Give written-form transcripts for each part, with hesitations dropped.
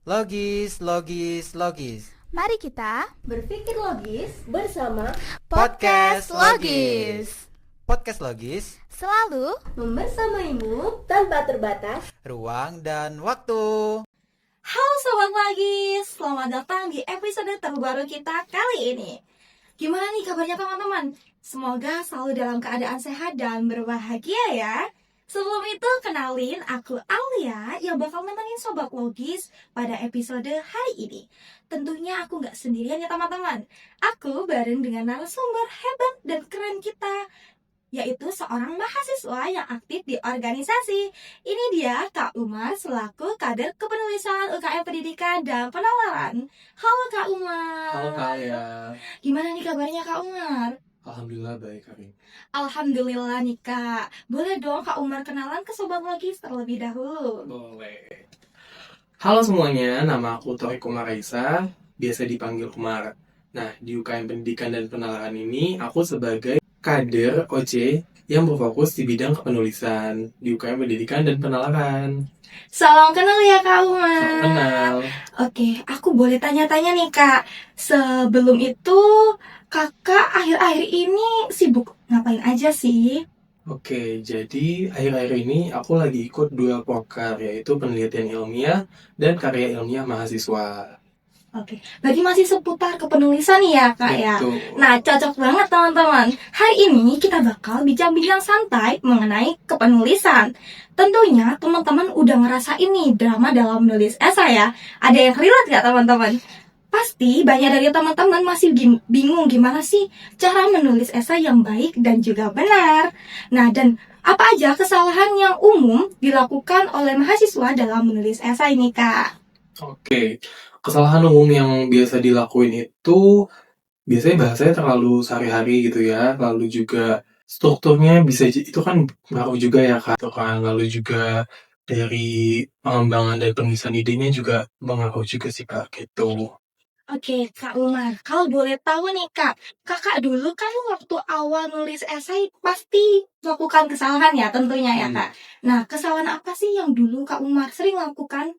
Logis, logis, logis. Mari kita berpikir logis bersama Podcast Logis. Podcast Logis, Selalu membersamaimu tanpa terbatas. ruang dan waktu. Halo Sobat Logis, selamat datang di episode terbaru kita kali ini. Gimana nih kabarnya teman-teman? Semoga selalu dalam keadaan sehat dan berbahagia ya. Sebelum itu kenalin aku Alia yang bakal nemenin Sobat Logis pada episode hari ini. Tentunya aku gak sendirian ya teman-teman. Aku bareng dengan narasumber hebat dan keren kita, yaitu seorang mahasiswa yang aktif di organisasi. Ini dia Kak Umar selaku kader kepenulisan UKM Pendidikan dan Penalaran. Halo Kak Umar. Halo Kak Alia. Gimana nih kabarnya Kak Umar? Alhamdulillah baik Karin. Alhamdulillah nih Kak. Boleh dong Kak Umar kenalan ke Sobat Logis terlebih dahulu. Boleh. Halo semuanya, nama aku Torik Umar Raisa, biasa dipanggil Umar. Nah, di UKM Pendidikan dan Penalaran ini, aku sebagai kader OC yang berfokus di bidang kepenulisan di UKM Pendidikan dan Penalaran. Salam kenal ya Kak Umar. Salam kenal. Oke, aku boleh tanya-tanya nih Kak. Sebelum itu, Kakak akhir-akhir ini sibuk ngapain aja sih? Oke, jadi akhir-akhir ini aku lagi ikut 2 proker, yaitu penelitian ilmiah dan karya ilmiah mahasiswa. Oke, berarti masih seputar kepenulisan nih ya Kak ya? Betul. Nah, cocok banget teman-teman. Hari ini kita bakal bincang-bincang santai mengenai kepenulisan. Tentunya teman-teman udah ngerasain nih drama dalam menulis esai ya. Ada yang relate gak teman-teman? Pasti banyak dari teman-teman masih bingung gimana sih cara menulis esai yang baik dan juga benar. Nah, dan apa aja kesalahan yang umum dilakukan oleh mahasiswa dalam menulis esai nih Kak? Oke, kesalahan umum yang biasa dilakuin itu biasanya bahasanya terlalu sehari-hari gitu ya, lalu juga strukturnya bisa itu kan ngaruh juga ya Kak, itu kan lalu juga dari pengembangan dan penulisan idenya juga mengaruh juga sih Kak, gitu. Oke, Kak Umar, kalau boleh tahu nih Kak, Kakak dulu kan waktu awal nulis esai pasti melakukan kesalahan ya tentunya ya Kak. Nah, kesalahan apa sih yang dulu Kak Umar sering lakukan?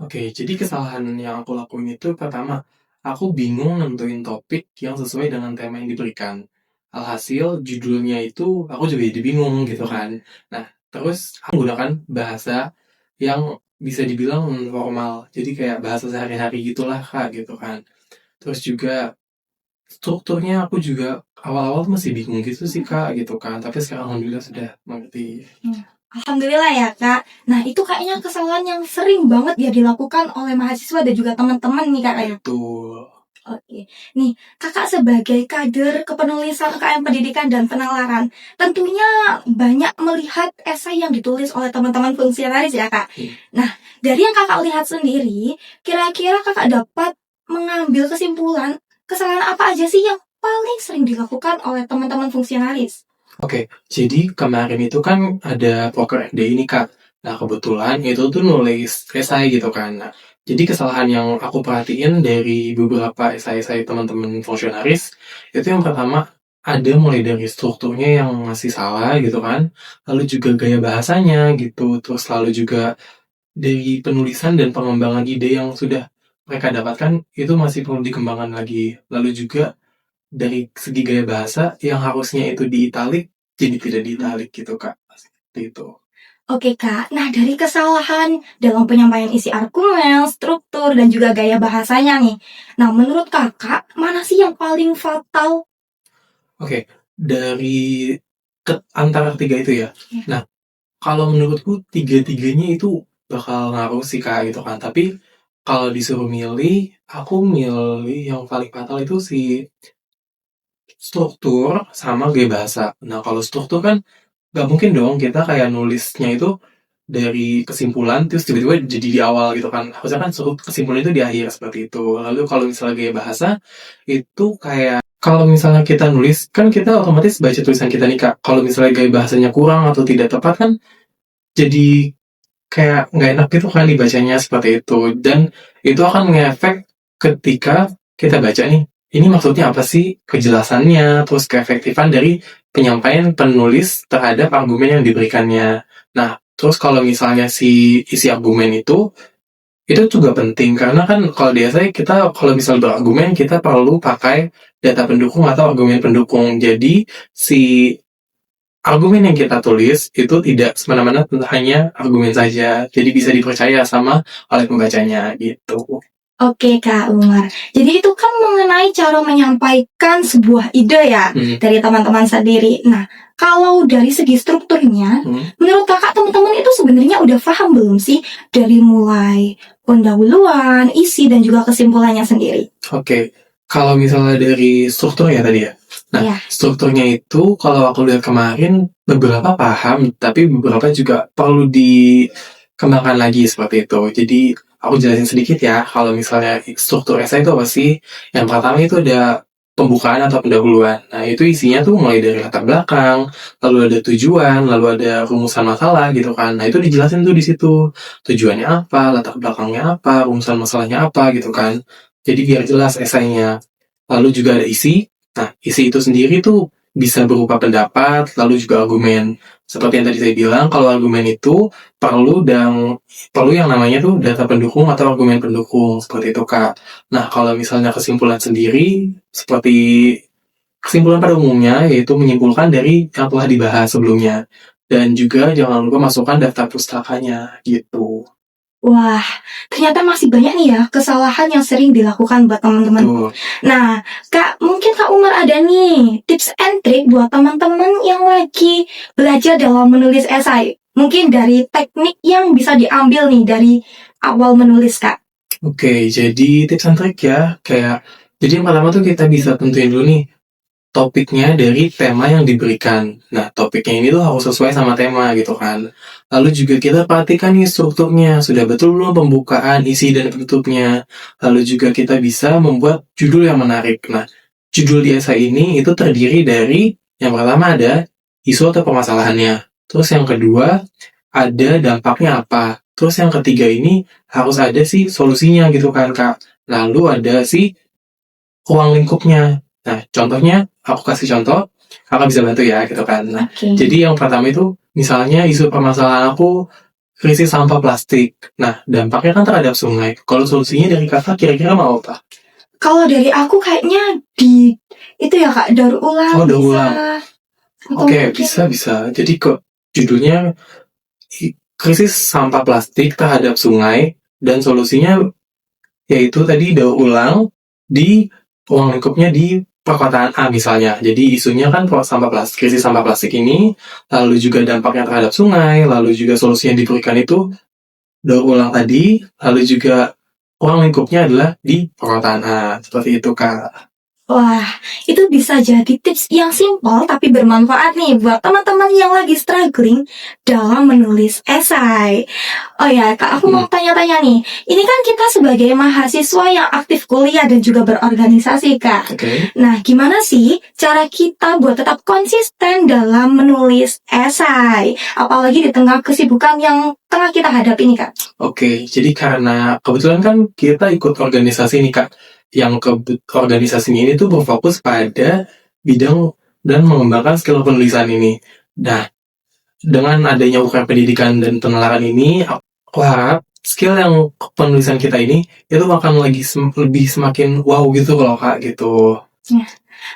Oke, jadi kesalahan yang aku lakuin itu pertama, aku bingung nentuin topik yang sesuai dengan tema yang diberikan. Alhasil judulnya itu aku juga jadi bingung gitu kan. Nah, terus aku menggunakan bahasa yang bisa dibilang formal. Jadi kayak bahasa sehari-hari gitulah Kak gitu kan. Terus juga strukturnya aku juga awal-awal masih bingung gitu sih Kak gitu kan. Tapi sekarang alhamdulillah sudah mengerti. Alhamdulillah ya Kak. Nah, itu kayaknya kesalahan yang sering banget ya dilakukan oleh mahasiswa dan juga teman-teman nih Kak ya. Betul. Oke, nih Kakak sebagai kader kepenulisan UKM Pendidikan dan Penalaran, tentunya banyak melihat esai yang ditulis oleh teman-teman fungsionaris ya Kak. Nah, dari yang Kakak lihat sendiri, kira-kira Kakak dapat mengambil kesimpulan kesalahan apa aja sih yang paling sering dilakukan oleh teman-teman fungsionaris? Oke, jadi kemarin itu kan ada proker FD ini Kak. Nah kebetulan itu tuh nulis esai gitu kan. Nah, jadi kesalahan yang aku perhatiin dari beberapa esai-esai teman-teman fungsionaris, itu yang pertama ada mulai dari strukturnya yang masih salah gitu kan, lalu juga gaya bahasanya gitu, terus lalu juga dari penulisan dan pengembangan ide yang sudah mereka dapatkan itu masih perlu dikembangkan lagi. Lalu juga dari segi gaya bahasa yang harusnya itu di italic jadi tidak di italic gitu Kak. Seperti itu. Oke Kak, nah dari kesalahan dalam penyampaian isi argumen, struktur, dan juga gaya bahasanya nih. Nah menurut Kakak, mana sih yang paling fatal? Oke, dari antara ketiga itu ya. Nah, kalau menurutku tiga-tiganya itu bakal ngaruh sih Kak gitu kan. Tapi kalau disuruh milih, aku milih yang paling fatal itu si struktur sama gaya bahasa. Nah, kalau struktur kan gak mungkin dong kita kayak nulisnya itu dari kesimpulan terus tiba-tiba jadi di awal gitu kan. Harusnya kan kesimpulan itu di akhir seperti itu. Lalu kalau misalnya gaya bahasa itu kayak kalau misalnya kita nulis kan kita otomatis baca tulisan kita nih Kak. Kalau misalnya gaya bahasanya kurang atau tidak tepat kan jadi kayak nggak enak gitu kan dibacanya seperti itu. Dan itu akan ngefek ketika kita baca nih. Ini maksudnya apa sih? Kejelasannya, terus keefektifan dari penyampaian penulis terhadap argumen yang diberikannya. Nah, terus kalau misalnya si isi argumen itu Itu juga penting karena kan kalau di esai kita kalau misal berargumen kita perlu pakai data pendukung atau argumen pendukung. Jadi si argumen yang kita tulis itu tidak semena-mena hanya argumen saja. Jadi bisa dipercaya sama oleh pembacanya gitu. Oke Kak Umar, jadi itu kan mengenai cara menyampaikan sebuah ide ya dari teman-teman sendiri. Nah, kalau dari segi strukturnya, menurut kakak teman-teman itu sebenarnya udah paham belum sih dari mulai pendahuluan, isi dan juga kesimpulannya sendiri? Oke, kalau misalnya dari strukturnya tadi ya. Nah, Iya. strukturnya itu kalau aku lihat kemarin beberapa paham, tapi beberapa juga perlu dikembangkan lagi seperti itu. Jadi aku jelasin sedikit ya, kalau misalnya struktur esai itu apa sih? Yang pertama itu ada pembukaan atau pendahuluan. Nah, itu isinya tuh mulai dari latar belakang, lalu ada tujuan, lalu ada rumusan masalah gitu kan. Nah, itu dijelasin tuh di situ. Tujuannya apa, latar belakangnya apa, rumusan masalahnya apa gitu kan. Jadi biar jelas esainya. Lalu juga ada isi. Nah, isi itu sendiri tuh bisa berupa pendapat, lalu juga argumen. Seperti yang tadi saya bilang, kalau argumen itu perlu yang namanya tuh data pendukung atau argumen pendukung, seperti itu Kak. Nah, kalau misalnya kesimpulan sendiri, seperti kesimpulan pada umumnya, yaitu menyimpulkan dari yang telah dibahas sebelumnya. Dan juga jangan lupa masukkan daftar pustakanya, gitu. Wah, ternyata masih banyak nih ya kesalahan yang sering dilakukan buat teman-teman. Tuh. Nah, Kak, mungkin Kak Umar ada nih tips and trick buat teman-teman yang lagi belajar dalam menulis esai. Mungkin dari teknik yang bisa diambil nih dari awal menulis, Kak. Oke, jadi tips and trick ya, jadi yang pertama tuh kita bisa tentuin dulu nih, topiknya dari tema yang diberikan. Nah, topiknya ini tuh harus sesuai sama tema gitu kan. Lalu juga kita perhatikan nih strukturnya, sudah betul belum pembukaan, isi, dan penutupnya. Lalu juga kita bisa membuat judul yang menarik. Nah, judul di esai ini itu terdiri dari, yang pertama ada isu atau permasalahannya. Terus yang kedua, ada dampaknya apa. Terus yang ketiga ini harus ada sih solusinya gitu kan Kak. Lalu ada sih ruang lingkupnya. Nah, contohnya, aku kasih contoh, kakak bisa bantu ya, gitu kan. Nah, jadi yang pertama itu, misalnya isu permasalahan aku, krisis sampah plastik. Nah, dampaknya kan terhadap sungai. Kalau solusinya dari kakak, kira-kira mau apa? Kalau dari aku kayaknya itu ya Kak, daur ulang. Oh, daur bisa. ulang. Oke, bisa. Jadi kok judulnya, krisis sampah plastik terhadap sungai, dan solusinya, yaitu tadi daur ulang di ruang lingkupnya di perkotaan A misalnya. Jadi isunya kan krisis sampah plastik ini, lalu juga dampaknya terhadap sungai, lalu juga solusi yang diberikan itu daur ulang tadi, lalu juga ruang lingkupnya adalah di perkotaan A. Seperti itu Kak. Wah, itu bisa jadi tips yang simpel tapi bermanfaat nih buat teman-teman yang lagi struggling dalam menulis esai. Oh ya, Kak, aku mau tanya-tanya nih. Ini kan kita sebagai mahasiswa yang aktif kuliah dan juga berorganisasi, Kak. Oke. Nah, gimana sih cara kita buat tetap konsisten dalam menulis esai? Apalagi di tengah kesibukan yang tengah kita hadapi nih, Kak. Oke, jadi karena kebetulan kan kita ikut organisasi nih Kak. Yang organisasi ini tuh berfokus pada bidang dan mengembangkan skill penulisan ini. Nah, dengan adanya UKM pendidikan dan penelaran ini, aku harap skill yang penulisan kita ini itu akan lebih semakin wow gitu loh Kak gitu.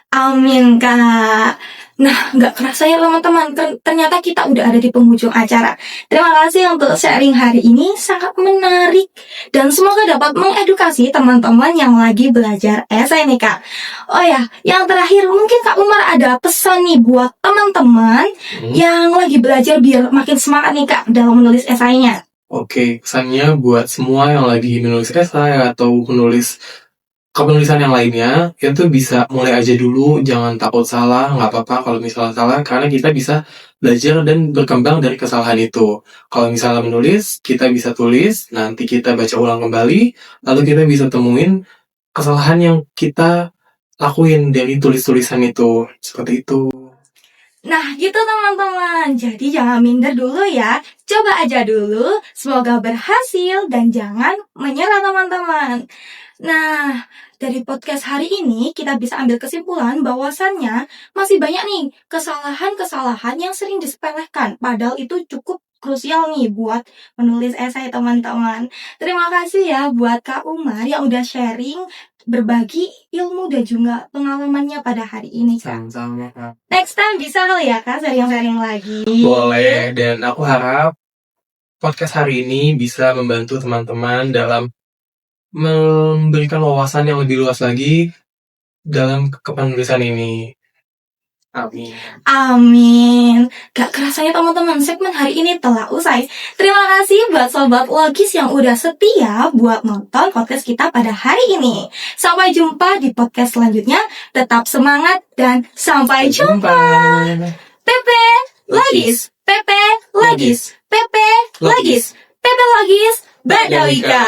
Amin Kak. Nah, nggak kerasa ya teman-teman, ternyata kita udah ada di penghujung acara. Terima kasih untuk sharing hari ini, sangat menarik. Dan semoga dapat mengedukasi teman-teman yang lagi belajar esai nih Kak. Oh ya, yang terakhir mungkin Kak Umar ada pesan nih buat teman-teman yang lagi belajar biar makin semangat nih Kak dalam menulis esainya. Oke, pesannya buat semua yang lagi menulis esai atau menulis kepenulisan yang lainnya, itu bisa mulai aja dulu, jangan takut salah, nggak apa-apa kalau misalnya salah, karena kita bisa belajar dan berkembang dari kesalahan itu. Kalau misalnya menulis, kita bisa tulis, nanti kita baca ulang kembali, lalu kita bisa temuin kesalahan yang kita lakuin dari tulis-tulisan itu, seperti itu. Nah gitu teman-teman, jadi jangan minder dulu ya, coba aja dulu, semoga berhasil dan jangan menyerah teman-teman. Nah, dari podcast hari ini kita bisa ambil kesimpulan bahwasannya masih banyak nih kesalahan-kesalahan yang sering disepelekan, padahal itu cukup krusial nih buat menulis esai teman-teman. Terima kasih ya buat Kak Umar yang udah sharing, berbagi ilmu dan juga pengalamannya pada hari ini, Kak. Sama-sama, Kak. Next time bisa kali ya Kak sharing-sharing lagi. Boleh, dan aku harap podcast hari ini bisa membantu teman-teman dalam memberikan wawasan yang lebih luas lagi dalam kepenulisan ini. Amin. Amin. Gak kerasanya teman-teman, segmen hari ini telah usai. Terima kasih buat Sobat Logis yang udah setia buat nonton podcast kita pada hari ini. Sampai jumpa di podcast selanjutnya. Tetap semangat dan sampai jumpa. Pepe Logis, Pepe Logis, Pepe Logis, Pepe Logis, Badawika.